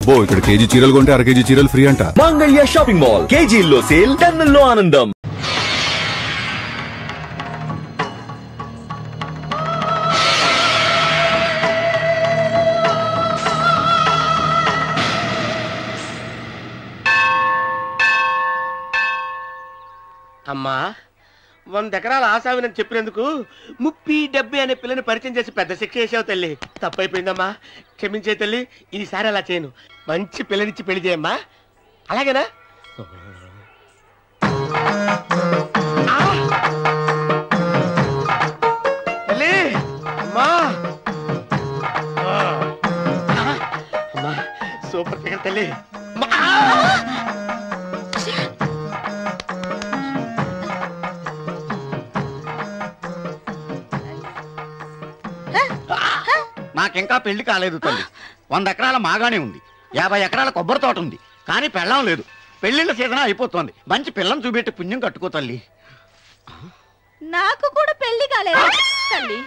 అబ్బో ఇక్కడ కేజీ చీరలు కొంటే అర కేజీ చీరలు ఫ్రీ అంట. మంగళ్య షాపింగ్ మాల్, కేజీల్లో సేల్, టన్నుల్లో ఆనందం. అమ్మా 100 ఎకరాల ఆశావినని చెప్పినందుకు 30-70 అనే పిల్లని పరిచయం చేసి పెద్ద శిక్ష చేసావు తల్లి. తప్పైపోయిందమ్మా, క్షమించే తల్లి. ఈసారి అలా చేయను. మంచి పిల్లనిచ్చి పెళ్లి చేయమ్మా, అలాగేనా? తల్లి అమ్మా, అమ్మా సూపర్ ఫిగర్ తల్లి. నాకింకా పెళ్లి కాలేదు తల్లి. 100 ఎకరాల మాగానే ఉంది, 50 ఎకరాల కొబ్బరి తోట ఉంది, కానీ పెళ్ళం లేదు. పెళ్లిళ్ళ సీజన్ అయిపోతుంది. మంచి పిల్లని చూపెట్టి పుణ్యం కట్టుకో తల్లి. నాకు కూడా పెళ్లి కాలేదు తల్లి.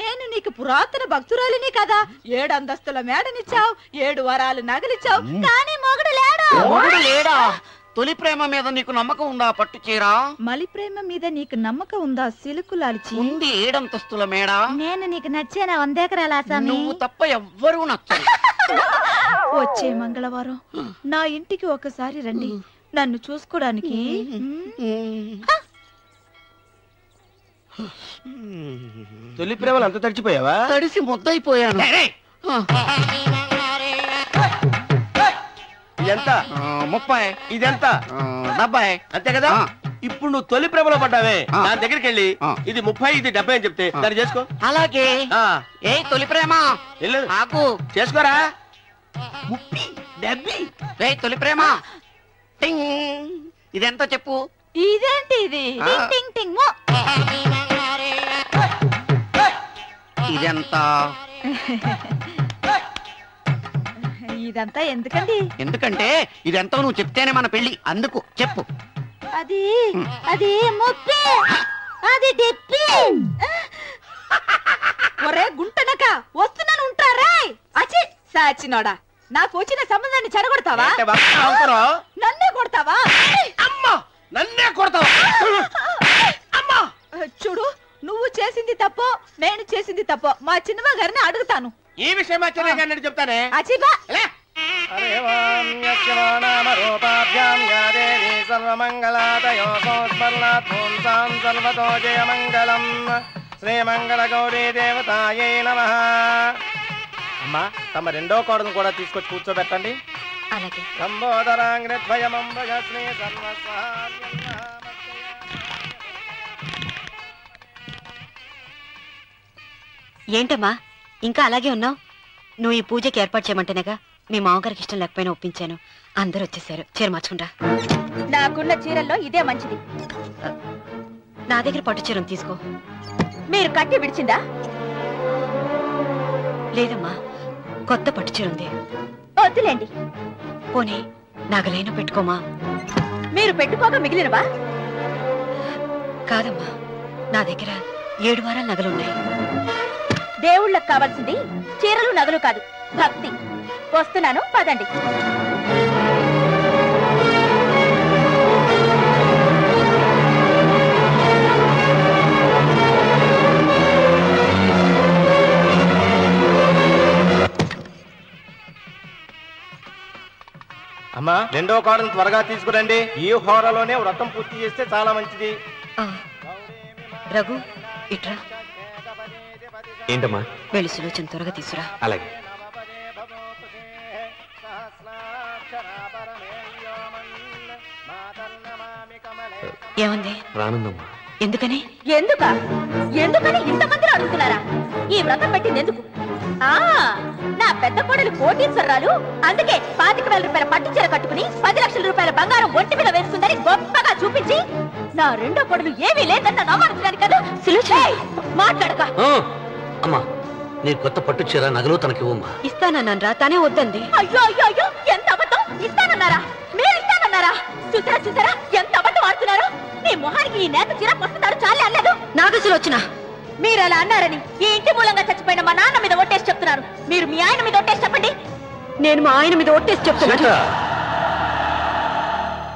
నేను నీకు పురాతన భక్తురాలిని కదా. 7 అంతస్తుల మేడనిచ్చావు, 7 వరాలు నగలిచ్చావు, కానీ మొగుడు లేడా? మొగుడు లేడా? తొలి ప్రేమ మీద నీకు నమ్మకం ఉందా పట్టు చీరా? మలి ప్రేమ మీద నీకు నమ్మకం ఉందా సిలుకులాల్చి? ఉంది 7 అంతస్తుల మేడ. నేను నీకు నచ్చేనా 100 ఎకరాల ఆసామి? నువ్వు తప్ప ఎవ్వరూ నచ్చరు. వచ్చే మంగళవారం నా ఇంటికి ఒకసారి రండి, నన్ను చూసుకోవడానికి. తొలి ప్రేమలు అంత తడిచిపోయావా? తడిసి ముద్దయిపోయాను. ఇదెంత? 30. ఇదెంత? 70. అంతే కదా. ఇప్పుడు నువ్వు తొలి ప్రేమలో పడ్డావే, దాని దగ్గరికి వెళ్ళి ఇది 30 ఇది 70 అని చెప్తే దాన్ని చేసుకో. అలాగే. ఏ తొలి ప్రేమ ఆకు చేసుకోరా. 30 70. ఏ తొలి ప్రేమ ఇదెంత చెప్పు. ఇదేంటి ఇది? టింగ్ టింగ్. ఇదెంత? ఇదంతా ఎందుకండి? ఎందుకంటే ఇదెంతో నువ్వు చెప్తేనే మన పెళ్లి, అందుకు చెప్పు. అది అది 30, అది 70. ఒరే గుంటనక వస్తున్నాను, ఉంటారా? అచ్చి సాచినోడా, నాకు వచ్చిన సంబంధాన్ని చెడగొడతావా? నన్నే కొడతావా? అమ్మా నన్నే కొడతావా? అమ్మా చూడు, నువ్వు చేసింది తప్పో నేను చేసింది తప్పో మా చిన్నమ్మ గారిని అడుగుతాను. ఈ విషయం మా చిన్న గారిని చెప్తానే. అచ్చిబా శ్రీమంగళ గౌరీ దేవతాయై నమః. అమ్మా తమ రెండో కోడను కూడా తీసుకొచ్చి కూర్చోబెట్టండి. అలాగే. ఏంటమ్మా ఇంకా అలాగే ఉన్నావు? నువ్వు ఈ పూజకి ఏర్పాటు చేయమంటేనేగా మీ మామగారికి ఇష్టం లేకపోయినా ఒప్పించాను. అందరూ వచ్చేసారు. చీర మార్చుకుంటా. నాకున్న చీరల్లో ఇదే మంచిది. నా దగ్గర పట్టు చీరను తీసుకో. మీరు కట్టి విడిచిందా? లేదమ్మా, కొత్త పట్టు చీర ఉంది. వద్దులేండి. పోనీ నగలైనా పెట్టుకోమా. మీరు పెట్టుకోక మిగిలినవా? కాదమ్మా, నా దగ్గర 7 వారాల నగలున్నాయి. దేవుళ్ళకు కావాల్సింది చీరలు నగలు కాదు, భక్తి. వస్తున్నాను, పదండి. అమ్మా రెండో కోడను త్వరగా తీసుకురండి. ఈ హోరలోనే వ్రతం పూర్తి చేస్తే చాలా మంచిది. రఘు ఇట్రా. ఏంటమ్మా? వెళ్ళి సులోచన త్వరగా తీసురా. అలాగే. ఏమంది? రానుందమ్మా. ఎందుకని? ఎందుకని ఇంతమంది అడుగుతున్నారా? ఈ వ్రతం పెట్టింది ఎందుకు? నా పెద్ద కోడలు కోటీశ్వరరాలు, అందుకే 25,000 రూపాయల పట్టు చీర కట్టుకుని 10 లక్షల రూపాయల బంగారం ఒంటి మీద వేస్తుందని గొప్పగా చూపించి నా రెండో కోడలు ఏమీ లేదన్న నమ్మకం కదా. మాట్లాడక. అమ్మా నీ కొత్త పట్టు చీర నగలు తనకి ఇవ్వమ్మా. ఇస్తానన్నారా, తానే వద్దండి. అయ్యో అయ్యో అయ్యో, ఎంత అబద్ధం! ఇస్తానన్నారా? మీరు ఇస్తానన్నారా? చూసారా చూసారా ఎంత అబద్ధం ఆడుతున్నారు? నీ మొహానికి ఈ నేత చీర వస్తున్నాడు చాలే అనలేదు. నాగసులు వచ్చిన మీరు అలా అన్నారని ఈ ఇంటి మూలంగా చచ్చిపోయిన మా నాన్న మీద ఒట్టేసి చెప్తున్నారు. మీరు మీ ఆయన మీద ఒట్టేసి చెప్పండి. నేను మా ఆయన మీద ఒట్టేసి చెప్తున్నా. సీత,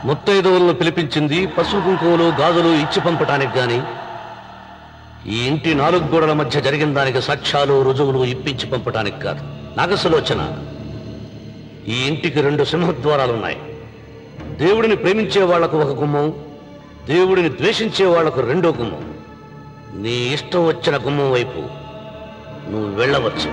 ముత్తైదువులను పిలిపించింది పసుపు కుంకుమలు గాజులు ఇచ్చి పంపటానికి గాని ఈ ఇంటి 4 గోడల మధ్య జరిగిన దానికి సాక్ష్యాలు రుజువులు ఇప్పించి పంపటానికి కాదు. నాగసులోచన, ఈ ఇంటికి 2 సింహద్వారాలున్నాయి. దేవుడిని ప్రేమించే వాళ్లకు ఒక గుమ్మం, దేవుడిని ద్వేషించే వాళ్లకు 2వ గుమ్మం. నీ ఇష్టం వచ్చిన గుమ్మం వైపు నువ్వు వెళ్ళవచ్చు.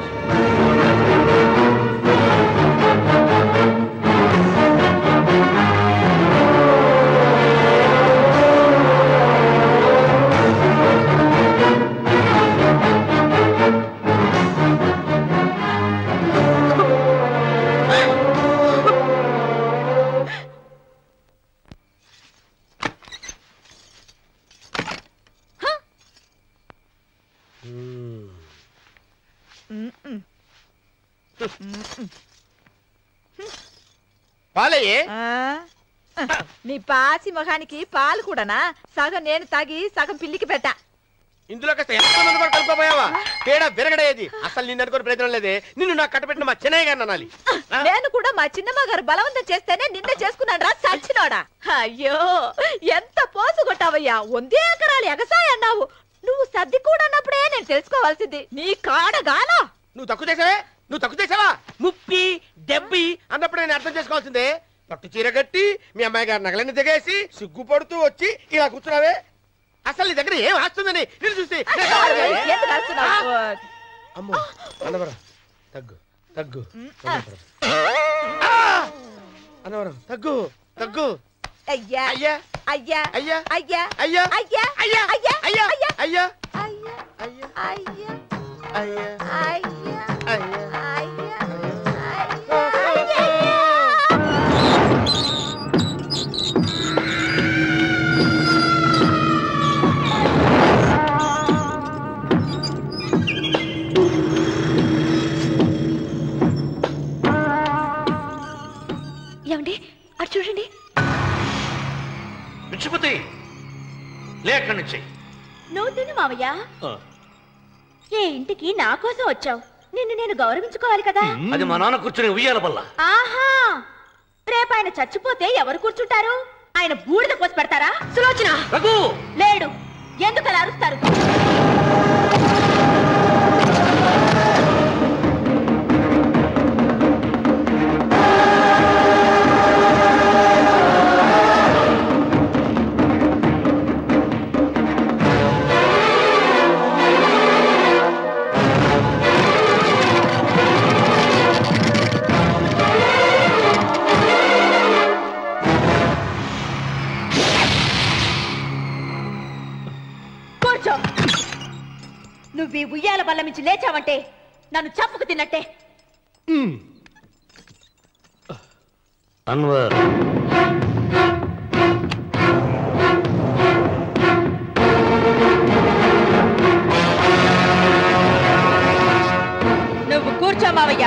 పాలయ్యే నీ పాసి మొహానికి పాలు కూడానా? సగం నేను తాగి సగం పిల్లికి పెట్టా. ఇందులో కాస్త ఎంతమంది కూడా కలుపుకోపోయావా? తేడా విరగడేది. అసలు నిన్ను అనుకుని ప్రయత్నం లేదే. నిన్ను నాకు కట్టబెట్టిన మా చెన్నయ్య గారిని అనాలి. నేను కూడా మా చిన్నమ్మ గారు బలవంతం చేస్తేనే నిన్నే చేసుకున్నాను రా సచ్చినోడా. అయ్యో ఎంత పోసు కొట్టావయ్యా. 100 ఎకరాలు ఎగసాయి అన్నావు. నువ్వు సర్ది కూడా అన్నప్పుడే నేను తెలుసుకోవాల్సింది. నీ కాడగానా? నువ్వు తక్కువ చేసావా? 30, 70 అన్నప్పుడు నేను అర్థం చేసుకోవాల్సిందే. పట్టు చీర కట్టి మీ అమ్మాయి గారు నగలన్నీ దిగేసి సిగ్గుపడుతూ వచ్చి ఇలా కూర్చున్నావే. అసలు నీ దగ్గర ఏం వస్తుంది నేను చూసి. ఎందుకు అరుస్తున్నావు? అమ్మో అన్నవరం తగ్గు అన్నవరం తగ్గు. అయ్యా అయ్యా అయ్యా అయ్యా అయ్యా అయ్యా అయ్యా అయ్యా అయ్యా అయ్యా అయ్యా అయ్యా అయ్యా అయ్యా అయ్యా అయ్యా అయ్యా ఏమండి అటు చూడండి. పిచ్చిపతి, లేక్కడి నుంచి. నువ్వు తిను మావయ్య. ఏ ఇంటికి నా కోసం వచ్చావు. నిన్ను నేను గౌరవించుకోవాలి కదా. అది మా నాన్న కూర్చుని ఉయ్యాల బల్ల. ఆహా, రేపు ఆయన చచ్చిపోతే ఎవరు కూర్చుంటారు? ఆయన బూడిద పోసి పెడతారా? సులోచన రఘు లేడు. ఎందుకు అలా అరుస్తారు? నువ్వు ఈ ఉయ్యాల బల్ల నుంచి లేచావంటే నన్ను చంపుకు తిన్నట్టే. అన్వర్, నువ్వు కూర్చో మావయ్య.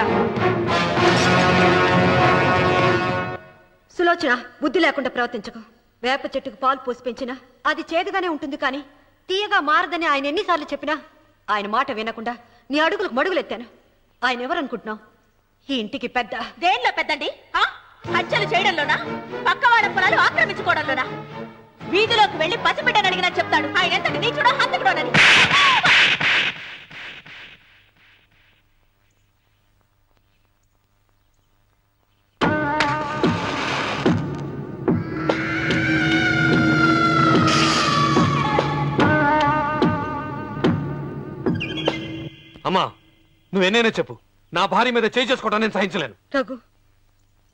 సులోచన, బుద్ధి లేకుండా ప్రవర్తించకు. వేప చెట్టుకు పాలు పోసి పెంచినా అది చేదుగానే ఉంటుంది, కానీ తీయగా మారదని ఆయన ఎన్నిసార్లు చెప్పినా ఆయన మాట వినకుండా నీ అడుగులకు మడుగులెత్తాను. ఆయన ఎవరనుకుంటున్నావు? ఈ ఇంటికి పెద్ద. దేనిలో పెద్దండి? హత్యలు చేయడంలోనా? పక్క వాళ్ళ పొలాలు ఆక్రమించుకోవడంలోనా? వీధిలోకి వెళ్లి పసిబిడ్డని అడిగినా చెప్తాడు ఆయన ఎంతటి నీచుడో హంతకుడోనని. అమ్మా, నువ్వెన్నైనా చెప్పు, నా భార్య మీద చేయి చేసుకోవడం నేను సహించలేను. రఘు,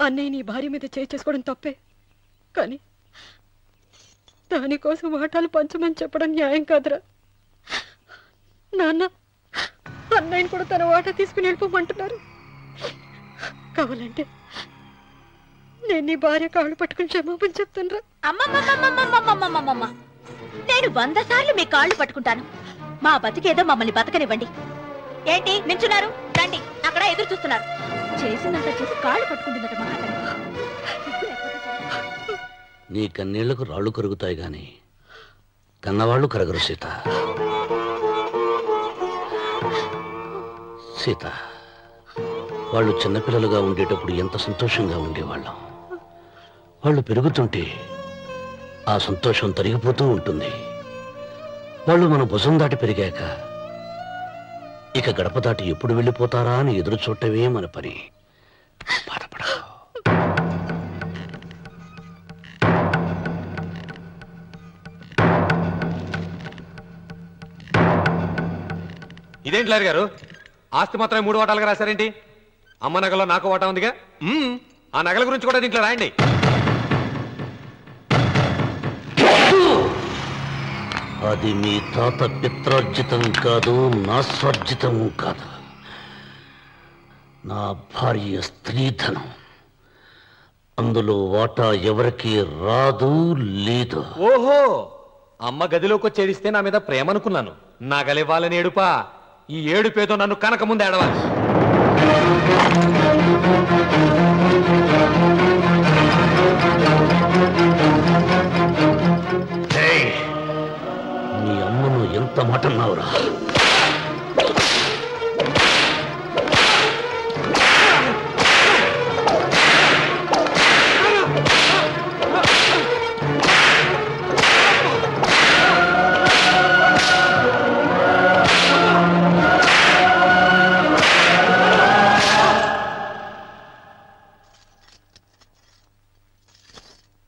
అన్నయ్య నీ భార్య మీద చేయి చేసుకోవడం తప్పే, కానీ దానికోసం వాటాలు పంచమని చెప్పడం న్యాయం కాదురా. నాన్న అన్నయ్యని కూడా తన వాటా తీసుకుని వెళ్ళిపోమంటున్నారు. కావాలంటే నేను నీ భార్య కాళ్ళు పట్టుకుని క్షమాపణ చెప్తానురా. అమ్మమ్మమ్మమ్మమ్మమ్మమ్మమ్మమ్మ, నేను 100 సార్లు మీ కాళ్ళు పట్టుకుంటాను. మా బతికేదో మమ్మల్ని బతకనివ్వండి. ఏంటి నించున్నారు? రండి, అక్కడ ఎదురు చూస్తున్నారు. చేసిందంతా చేసి కాళ్ళు పట్టుకుంటుందట మహాతల్లి. నీ కన్నీళ్లకు రాళ్లు కరుగుతాయి గాని కన్నవాళ్లు కరగరు సీత. సీత, వాళ్ళు చిన్నపిల్లలుగా ఉండేటప్పుడు ఎంత సంతోషంగా ఉండేవాళ్ళం. వాళ్ళు పెరుగుతుంటే ఆ సంతోషం తరిగిపోతూ ఉంటుంది. వాళ్ళు మన భుజం దాటి పెరిగాక ఇక గడప దాటి ఎప్పుడు వెళ్ళిపోతారా అని ఎదురు చూడటమే మన పని. బాధపడ. ఇదేంటి లాయర్ గారు, ఆస్తి మాత్రమే 3 వాటాలుగా రాశారేంటి? అమ్మ నగలో నాకు వాటా ఉందిగా. ఆ నగల గురించి కూడా దీంట్లో రాయండి. అది మీ తాత పిత్రార్జితం కాదు, నా స్వర్జితం కాదు. నా భార్య స్త్రీధనం. అందులో వాటా ఎవరికి రాదు లేదు. ఓహో, అమ్మ గదిలోకి వచ్చి ఏడిస్తే నా మీద ప్రేమ అనుకున్నాను. నగలివ్వాలని ఏడుపా. ఈ ఏడుపేదో నన్ను కనక ముందు ఏడవాలి. నీ అమ్మను ఎంత మాట అన్నావురా?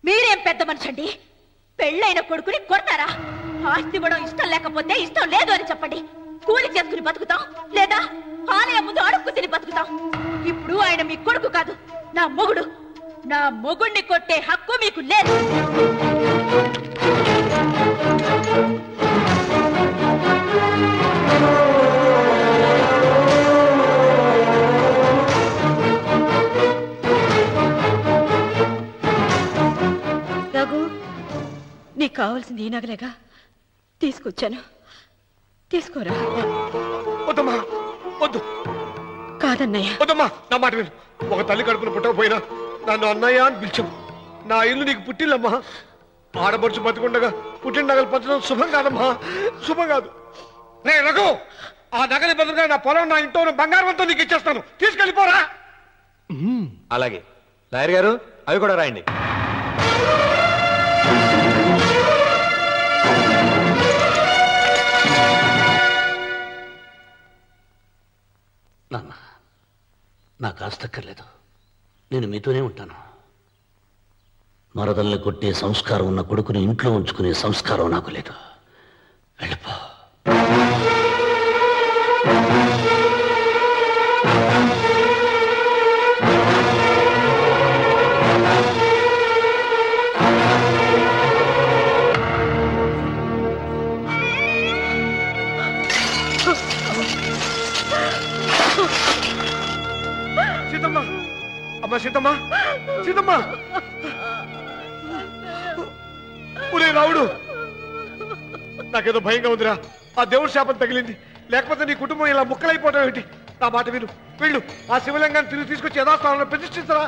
మీరేం పెద్ద మనిషండి, పెళ్ళైన కొడుకుని కొడతారా? ఆస్తి ఇవ్వడం ఇష్టం లేకపోతే ఇష్టం లేదు అని చెప్పండి. కూలి చేసుకుని బతుకుతాం, లేదా ఆలయం ముందు అడుక్కు తిని బతుకుతాం. ఇప్పుడు ఆయన మీ కొడుకు కాదు, నా మొగుడు. నా మొగుడిని కొట్టే హక్కు మీకు లేదు. రఘు, నీకు కావాల్సింది ఈ నగలేగా, తీసుకొచ్చాను. తీసుకోరా. వద్దమ్మా, వద్దు. కాదన్నయ్య. వద్దమ్మా, నా మాట విను. ఒక తల్లి కడుపున పుట్టకపోయినా నన్ను అన్నయ్య అని పిలిచావు. నా ఇల్లు నీకు పుట్టిల్లమ్మా. ఆడబడుచు బతికుండగా పుట్టిన నగలు పంచడం శుభం కాదమ్మా, శుభం కాదు. రే రఘు, ఆ నగలి బదులుగా నా పొలం, నా ఇంట్లో బంగారంతో నీకు ఇచ్చేస్తాను. తీసుకెళ్ళిపోరా. అలాగే లాయర్ గారు, అవి కూడా రాయండి. నాన్న, నాకు ఆస్తక్కర్లేదు. నేను మీతోనే ఉంటాను. మరదల్ని కొట్టే సంస్కారం ఉన్న కొడుకుని ఇంట్లో ఉంచుకునే సంస్కారం నాకు లేదు. వెళ్ళిపో. సీతమ్మ, అమ్మ సీతమ్మ, సీతమ్మ. ఒరే రావుడు, నాకేదో భయంగా ఉందిరా. ఆ దేవుడి శాపం తగిలింది. లేకపోతే నీ కుటుంబం ఇలా ముక్కలైపోవటం ఏంటి? నా మాట విను, వెళ్ళు. ఆ శివలింగాన్ని తిరిగి తీసుకొచ్చి యథాస్థానంలో ప్రతిష్ఠించరా.